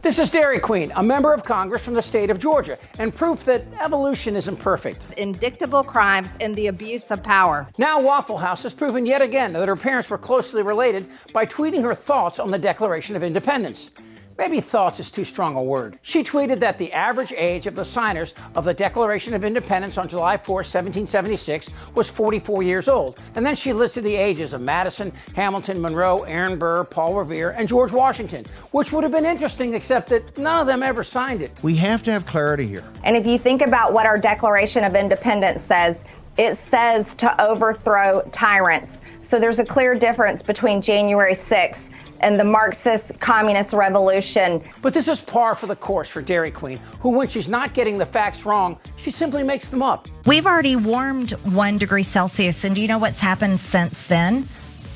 This is Dairy Queen, a member of Congress from the state of Georgia, and proof that evolution isn't perfect. Indictable crimes and the abuse of power. Now Waffle House has proven yet again that her parents were closely related by tweeting her thoughts on the Declaration of Independence. Maybe thoughts is too strong a word. She tweeted that the average age of the signers of the Declaration of Independence on July 4, 1776 was 44 years old. And then she listed the ages of Madison, Hamilton, Monroe, Aaron Burr, Paul Revere, and George Washington, which would have been interesting except that none of them ever signed it. We have to have clarity here. And if you think about what our Declaration of Independence says, it says to overthrow tyrants. So there's a clear difference between January 6th and the Marxist communist revolution. But this is par for the course for Dairy Queen, who, when she's not getting the facts wrong, she simply makes them up. We've already warmed 1 degree Celsius, and do you know what's happened since then?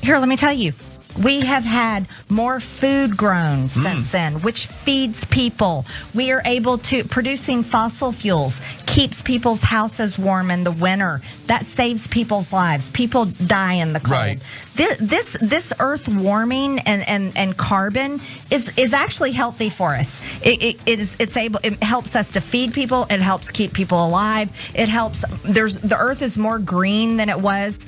Here, let me tell you. We have had more food grown since then, which feeds people. We are able to, producing fossil fuels keeps people's houses warm in the winter. That saves people's lives. People die in the cold. Right. This earth warming and carbon is actually healthy for us. It helps us to feed people. It helps keep people alive. It helps. The earth is more green than it was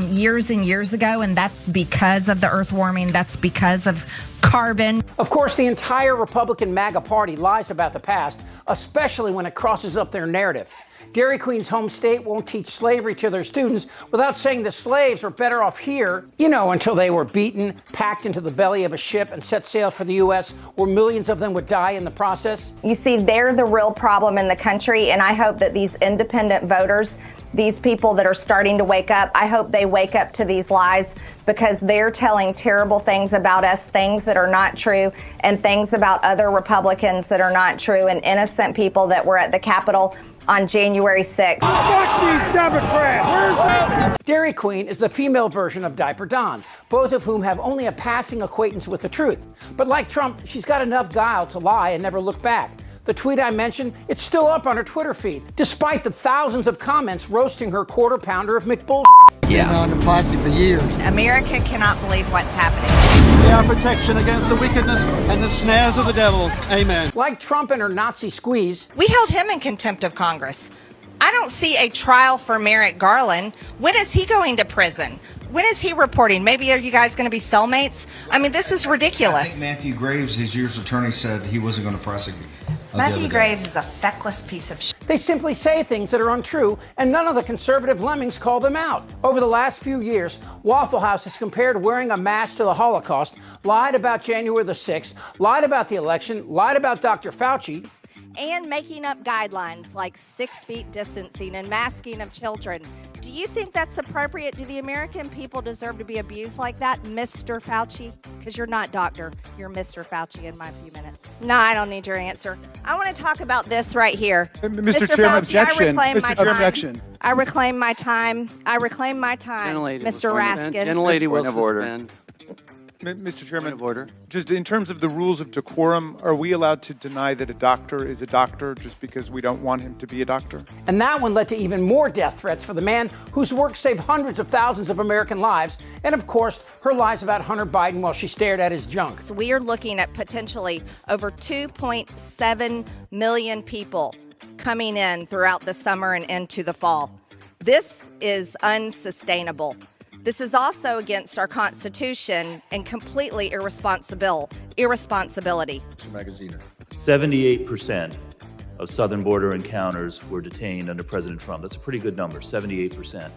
years and years ago, and that's because of the earth warming. That's because of carbon. Of course, the entire Republican MAGA party lies about the past, especially when it crosses up their narrative. Dairy Queen's home state won't teach slavery to their students without saying the slaves were better off here, until they were beaten, packed into the belly of a ship, and set sail for the U.S., where millions of them would die in the process. You see, they're the real problem in the country, and I hope that these independent voters, these people that are starting to wake up, I hope they wake up to these lies, because they're telling terrible things about us, things that are not true, and things about other Republicans that are not true, and innocent people that were at the Capitol on January 6th. Fuck these Democrats! Dairy Queen is the female version of Diaper Don, both of whom have only a passing acquaintance with the truth. But like Trump, she's got enough guile to lie and never look back. The tweet I mentioned, it's still up on her Twitter feed, despite the thousands of comments roasting her quarter pounder of McBull. Been on the plastic for years. America cannot believe what's happening. We are protection against the wickedness and the snares of the devil. Amen. Like Trump and her Nazi squeeze, We held him in contempt of Congress. I don't see a trial for Merrick Garland. When is he going to prison? When is he reporting? Maybe are you guys going to be cellmates? I mean, this is ridiculous. I think Matthew Graves, his year's attorney, said he wasn't going to prosecute. Matthew Graves is a feckless piece of shit. they simply say things that are untrue, and none of the conservative lemmings call them out. Over the last few years, Waffle House has compared wearing a mask to the Holocaust, lied about January the 6th, lied about the election, lied about Dr. Fauci, and making up guidelines like 6 feet distancing and masking of children. Do you think that's appropriate? Do the American people deserve to be abused like that, Mr. Fauci? Because you're not doctor. You're Mr. Fauci in my few minutes. No, I don't need your answer. I want to talk about this right here. Mr. Chairman, Fauci, objection. I reclaim my time. Objection. I reclaim my time. I reclaim my time, Mr. Raskin. Gentlelady will suspend. Mr. Chairman, Point of order. Just in terms of the rules of decorum, are we allowed to deny that a doctor is a doctor just because we don't want him to be a doctor? and that one led to even more death threats for the man whose work saved hundreds of thousands of American lives, and of course, her lies about Hunter Biden while she stared at his junk. So we are looking at potentially over 2.7 million people coming in throughout the summer and into the fall. This is unsustainable. This is also against our Constitution and completely irresponsibility. Mr. Magaziner. 78% of southern border encounters were detained under President Trump. That's a pretty good number, 78%.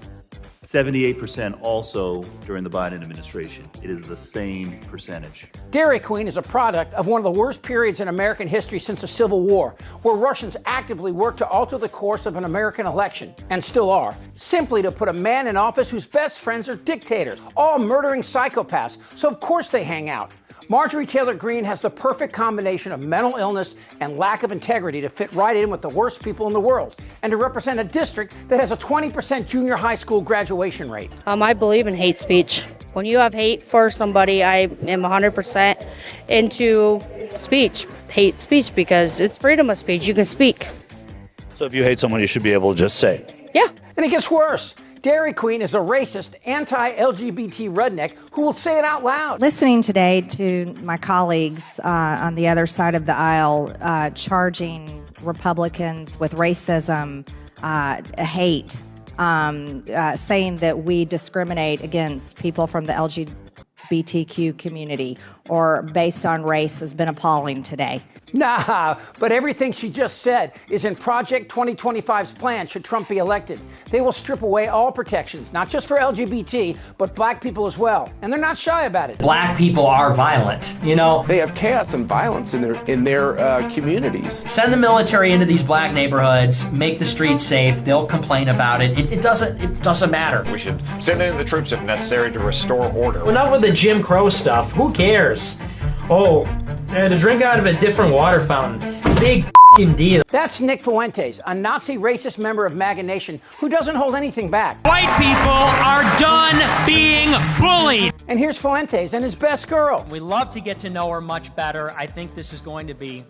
78% also during the Biden administration. It is the same percentage. Dairy Queen is a product of one of the worst periods in American history since the Civil War, where Russians actively worked to alter the course of an American election, and still are, simply to put a man in office whose best friends are dictators, all murdering psychopaths, so of course they hang out. Marjorie Taylor Greene has the perfect combination of mental illness and lack of integrity to fit right in with the worst people in the world, and to represent a district that has a 20% junior high school graduation rate. I believe in hate speech. When you have hate for somebody, I am 100% into hate speech, because it's freedom of speech. You can speak. So if you hate someone, you should be able to just say it. Yeah. And it gets worse. Dairy Queen is a racist, anti-LGBT redneck who will say it out loud. Listening today to my colleagues on the other side of the aisle charging Republicans with racism, hate, saying that we discriminate against people from the LGBTQ community or based on race has been appalling today. Nah, but everything she just said is in Project 2025's plan should Trump be elected. They will strip away all protections, not just for LGBT, but black people as well. And they're not shy about it. Black people are violent, you know. They have chaos and violence in their communities. Send the military into these black neighborhoods, make the streets safe, they'll complain about it. It doesn't matter. We should send in the troops if necessary to restore order. Enough with the Jim Crow stuff. Who cares? Oh, to drink out of a different water fountain. Big f***ing deal. That's Nick Fuentes, a Nazi racist member of MAGA Nation who doesn't hold anything back. White people are done being bullied. And here's Fuentes and his best girl. We love to get to know her much better. I think this is going to be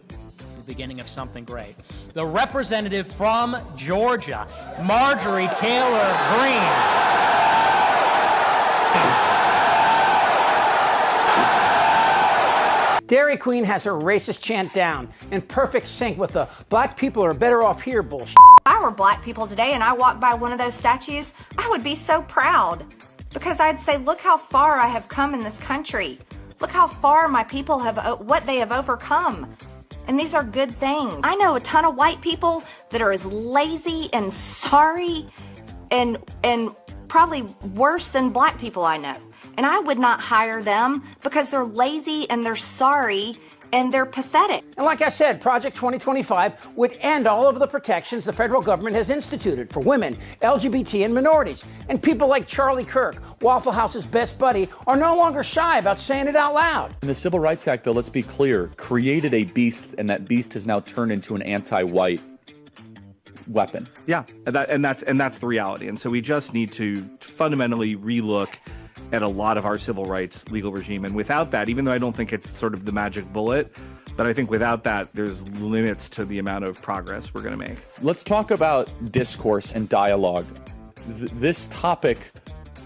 the beginning of something great. The representative from Georgia, Marjorie Taylor Greene. Dairy Queen has her racist chant down, in perfect sync with the black people are better off here bullshit. If I were black people today and I walked by one of those statues, I would be so proud because I'd say, look how far I have come in this country. Look how far my people have, what they have overcome. And these are good things. I know a ton of white people that are as lazy and sorry and probably worse than black people I know. And I would not hire them because they're lazy and they're sorry and they're pathetic. And like I said, Project 2025 would end all of the protections the federal government has instituted for women, LGBT, and minorities. And people like Charlie Kirk, Waffle House's best buddy, are no longer shy about saying it out loud. And the Civil Rights Act, though, let's be clear, created a beast, and that beast has now turned into an anti-white weapon. Yeah, and that's the reality. And so we just need to fundamentally relook at a lot of our civil rights legal regime. And without that, even though I don't think it's sort of the magic bullet, but I think without that, there's limits to the amount of progress we're going to make. Let's talk about discourse and dialogue. This topic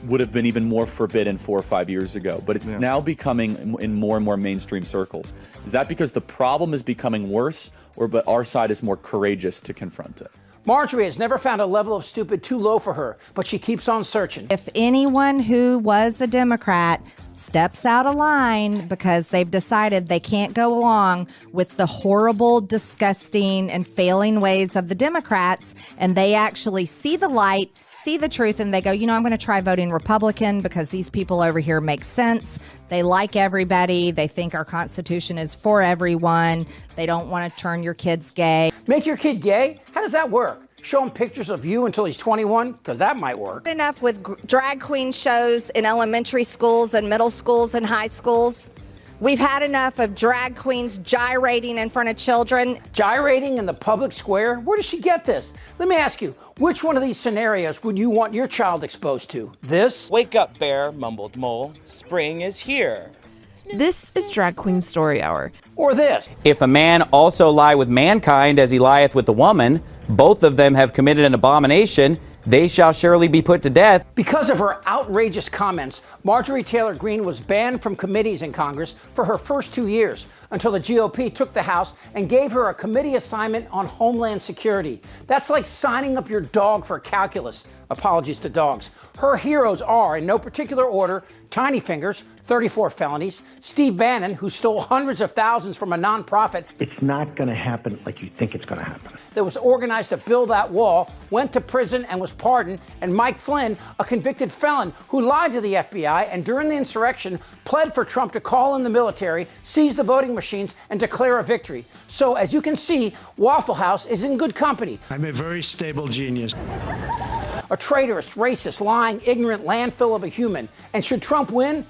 would have been even more forbidden 4 or 5 years ago, but it's now becoming in more and more mainstream circles. Is that because the problem is becoming worse, or but our side is more courageous to confront it? Marjorie has never found a level of stupid too low for her, but she keeps on searching. If anyone who was a Democrat steps out of line because they've decided they can't go along with the horrible, disgusting, and failing ways of the Democrats, and they actually see the light, see the truth, and they go, you know, I'm going to try voting Republican because these people over here make sense. They like everybody. They think our Constitution is for everyone. They don't want to turn your kids gay. Make your kid gay? How does that work? Show him pictures of you until he's 21? Because that might work. Enough with drag queen shows in elementary schools and middle schools and high schools. We've had enough of drag queens gyrating in front of children. Gyrating in the public square? Where does she get this? Let me ask you, which one of these scenarios would you want your child exposed to? This? Wake up, bear, mumbled Mole. Spring is here. This is Drag Queen Story Hour. Or this? If a man also lie with mankind as he lieth with the woman, both of them have committed an abomination, they shall surely be put to death. Because of her outrageous comments, Marjorie Taylor Greene was banned from committees in Congress for her first 2 years until the GOP took the House and gave her a committee assignment on Homeland Security. That's like signing up your dog for calculus. Apologies to dogs. Her heroes are, in no particular order, Tiny Fingers, 34 felonies, Steve Bannon, who stole hundreds of thousands from a nonprofit. It's not going to happen like you think it's going to happen. That was organized to build that wall, went to prison and was pardoned, and Mike Flynn, a convicted felon who lied to the FBI and during the insurrection pled for Trump to call in the military, seize the voting machines, and declare a victory. So as you can see, Waffle House is in good company. I'm a very stable genius. A traitorous, racist, lying, ignorant landfill of a human. And should Trump win?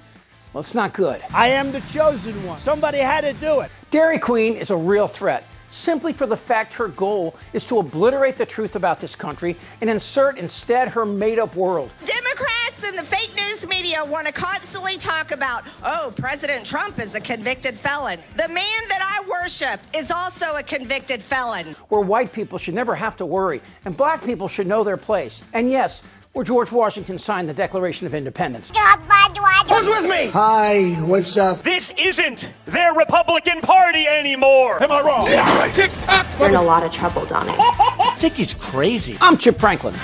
Well, it's not good. I am the chosen one. Somebody had to do it. Dairy Queen is a real threat, simply for the fact her goal is to obliterate the truth about this country and insert instead her made-up world. Democrats and the fake news media want to constantly talk about, oh, President Trump is a convicted felon. The man that I worship is also a convicted felon. Where white people should never have to worry, and black people should know their place. And yes, where George Washington signed the Declaration of Independence. Who's with me? Hi, what's up? This isn't their Republican Party anymore. Am I wrong? Yeah. Tick-tock. You're in a lot of trouble, Donnie. I think he's crazy. I'm Chip Franklin.